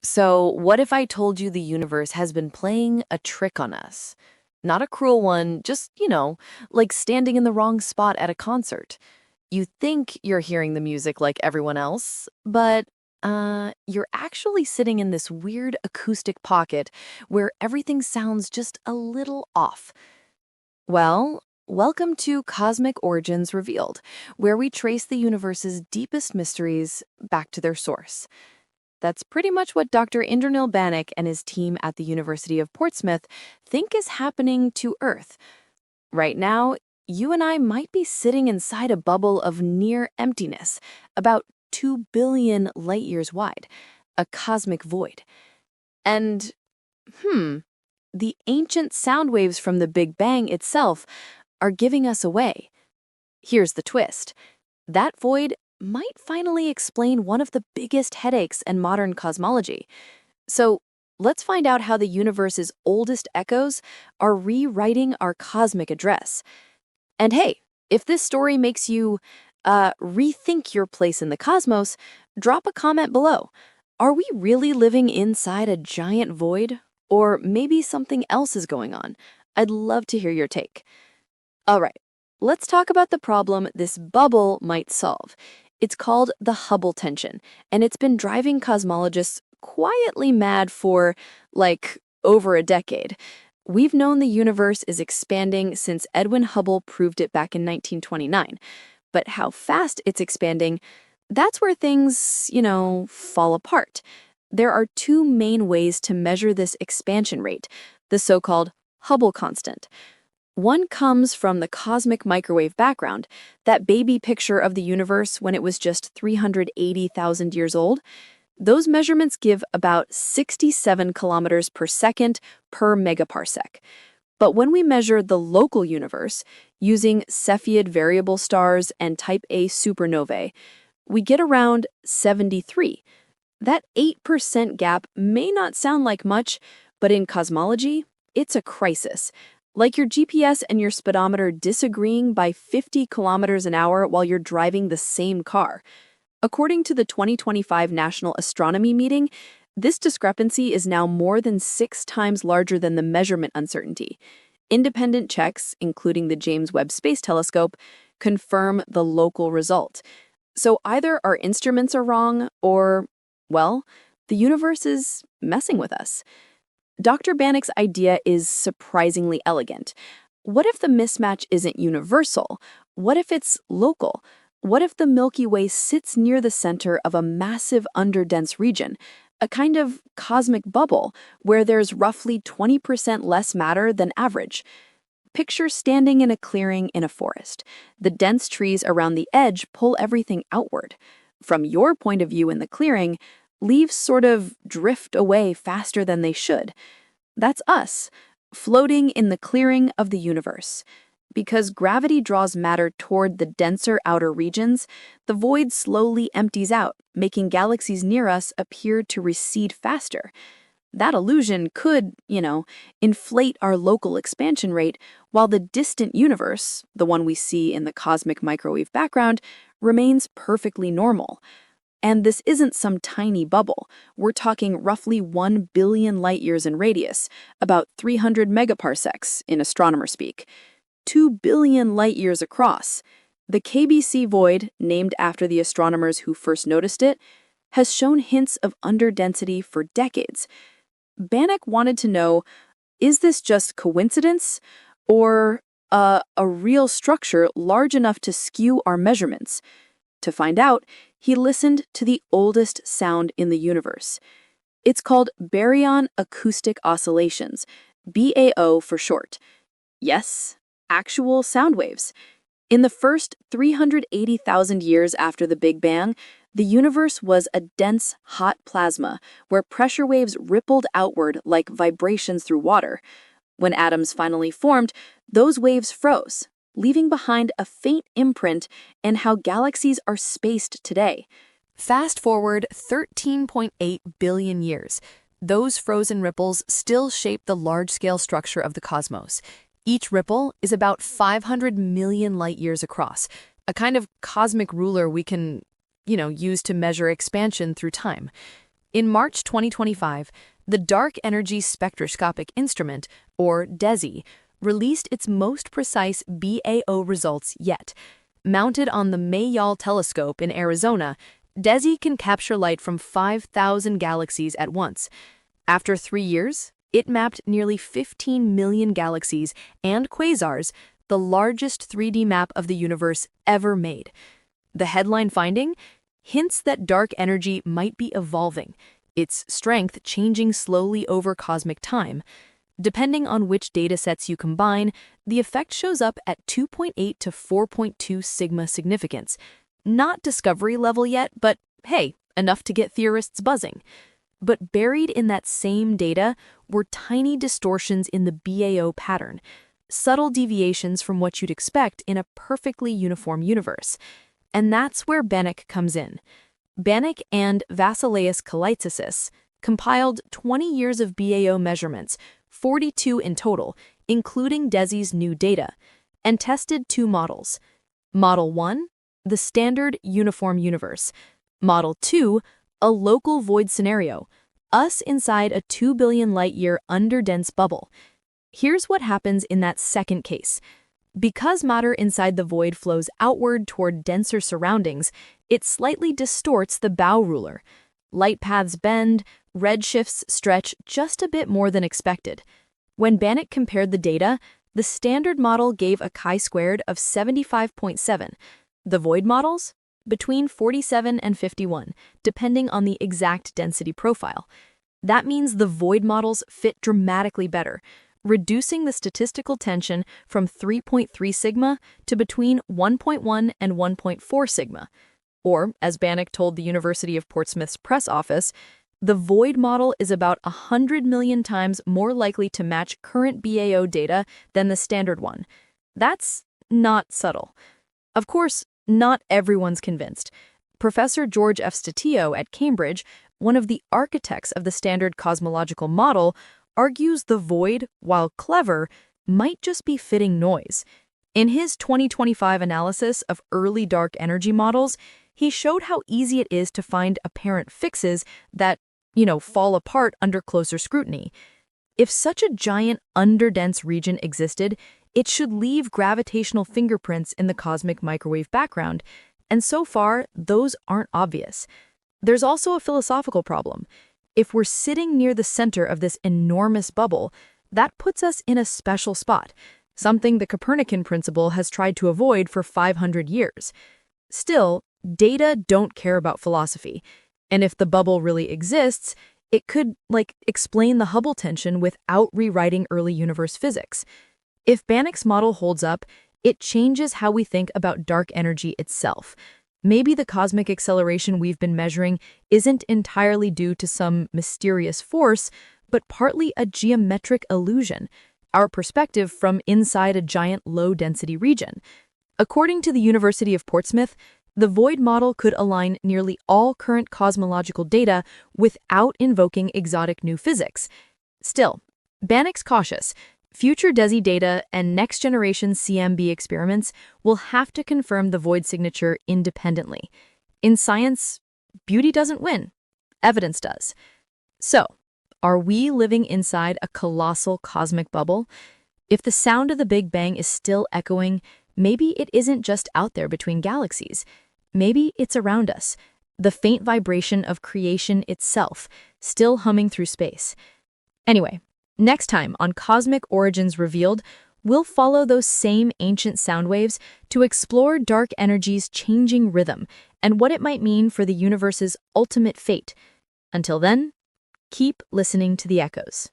So, what if I told you the universe has been playing a trick on us? Not a cruel one, just, like standing in the wrong spot at a concert. You think you're hearing the music like everyone else, but you're actually sitting in this weird acoustic pocket where everything sounds just a little off. Well, welcome to Cosmic Origins Revealed, where we trace the universe's deepest mysteries back to their source. That's pretty much what Dr. Indranil Banik and his team at the University of Portsmouth think is happening to Earth. Right now, you and I might be sitting inside a bubble of near emptiness, about 2 billion light years wide, a cosmic void. And, the ancient sound waves from the Big Bang itself are giving us away. Here's the twist. That void might finally explain one of the biggest headaches in modern cosmology. So let's find out how the universe's oldest echoes are rewriting our cosmic address. And hey, if this story makes you rethink your place in the cosmos, drop a comment below. Are we really living inside a giant void? Or maybe something else is going on? I'd love to hear your take. All right, let's talk about the problem this bubble might solve. It's called the Hubble Tension, and it's been driving cosmologists quietly mad for, over a decade. We've known the universe is expanding since Edwin Hubble proved it back in 1929. But how fast it's expanding, that's where things, fall apart. There are two main ways to measure this expansion rate, the so-called Hubble constant. One comes from the cosmic microwave background, that baby picture of the universe when it was just 380,000 years old. Those measurements give about 67 kilometers per second per megaparsec. But when we measure the local universe, using Cepheid variable stars and type A supernovae, we get around 73. That 8% gap may not sound like much, but in cosmology, it's a crisis. Like your GPS and your speedometer disagreeing by 50 kilometers an hour while you're driving the same car. According to the 2025 National Astronomy Meeting, this discrepancy is now more than 6 times larger than the measurement uncertainty. Independent checks, including the James Webb Space Telescope, confirm the local result. So either our instruments are wrong or, well, the universe is messing with us. Dr. Banik's idea is surprisingly elegant. What if the mismatch isn't universal? What if it's local? What if the Milky Way sits near the center of a massive underdense region, a kind of cosmic bubble where there's roughly 20% less matter than average? Picture standing in a clearing in a forest. The dense trees around the edge pull everything outward. From your point of view in the clearing, leaves sort of drift away faster than they should. That's us, floating in the clearing of the universe. Because gravity draws matter toward the denser outer regions, the void slowly empties out, making galaxies near us appear to recede faster. That illusion could, inflate our local expansion rate, while the distant universe, the one we see in the cosmic microwave background, remains perfectly normal. And this isn't some tiny bubble. We're talking roughly 1 billion light years in radius, about 300 megaparsecs in astronomer speak. 2 billion light years across. The KBC void, named after the astronomers who first noticed it, has shown hints of underdensity for decades. Banik wanted to know, is this just coincidence or a real structure large enough to skew our measurements? To find out, he listened to the oldest sound in the universe. It's called Baryon Acoustic Oscillations, BAO for short. Yes, actual sound waves. In the first 380,000 years after the Big Bang, the universe was a dense, hot plasma where pressure waves rippled outward like vibrations through water. When atoms finally formed, those waves froze, leaving behind a faint imprint in how galaxies are spaced today. Fast forward 13.8 billion years. Those frozen ripples still shape the large-scale structure of the cosmos. Each ripple is about 500 million light years across, a kind of cosmic ruler we can, use to measure expansion through time. In March 2025, the Dark Energy Spectroscopic Instrument, or DESI, released its most precise BAO results yet. Mounted on the Mayall telescope in Arizona, DESI can capture light from 5,000 galaxies at once. After 3 years, it mapped nearly 15 million galaxies and quasars, the largest 3D map of the universe ever made. The headline finding hints that dark energy might be evolving, its strength changing slowly over cosmic time. Depending on which datasets you combine, the effect shows up at 2.8 to 4.2 sigma significance. Not discovery level yet, but hey, enough to get theorists buzzing. But buried in that same data were tiny distortions in the BAO pattern, subtle deviations from what you'd expect in a perfectly uniform universe. And that's where Banik comes in. Banik and Vasileus Kalitsis compiled 20 years of BAO measurements, 42 in total, including DESI's new data, and tested 2 models. Model 1, the standard uniform universe. Model 2, a local void scenario, us inside a 2 billion light-year underdense bubble. Here's what happens in that second case. Because matter inside the void flows outward toward denser surroundings, it slightly distorts the bow ruler. Light paths bend, redshifts stretch just a bit more than expected. When Banik compared the data, the standard model gave a chi-squared of 75.7. The void models? Between 47 and 51, depending on the exact density profile. That means the void models fit dramatically better, reducing the statistical tension from 3.3 sigma to between 1.1 and 1.4 sigma. Or, as Banik told the University of Portsmouth's press office, the void model is about 100 million times more likely to match current BAO data than the standard one. That's not subtle. Of course, not everyone's convinced. Professor George F. Statio at Cambridge, one of the architects of the standard cosmological model, argues the void, while clever, might just be fitting noise. In his 2025 analysis of early dark energy models, he showed how easy it is to find apparent fixes that, fall apart under closer scrutiny. If such a giant underdense region existed, it should leave gravitational fingerprints in the cosmic microwave background, and so far, those aren't obvious. There's also a philosophical problem. If we're sitting near the center of this enormous bubble, that puts us in a special spot, something the Copernican principle has tried to avoid for 500 years. Still, data don't care about philosophy, and if the bubble really exists, it could, explain the Hubble tension without rewriting early universe physics. If Banik's model holds up, it changes how we think about dark energy itself. Maybe the cosmic acceleration we've been measuring isn't entirely due to some mysterious force, but partly a geometric illusion, our perspective from inside a giant low-density region. According to the University of Portsmouth, the void model could align nearly all current cosmological data without invoking exotic new physics. Still, Banik's cautious. Future DESI data and next-generation CMB experiments will have to confirm the void signature independently. In science, beauty doesn't win. Evidence does. So, are we living inside a colossal cosmic bubble? If the sound of the Big Bang is still echoing, maybe it isn't just out there between galaxies. Maybe it's around us, the faint vibration of creation itself, still humming through space. Anyway, next time on Cosmic Origins Revealed, we'll follow those same ancient sound waves to explore dark energy's changing rhythm and what it might mean for the universe's ultimate fate. Until then, keep listening to the echoes.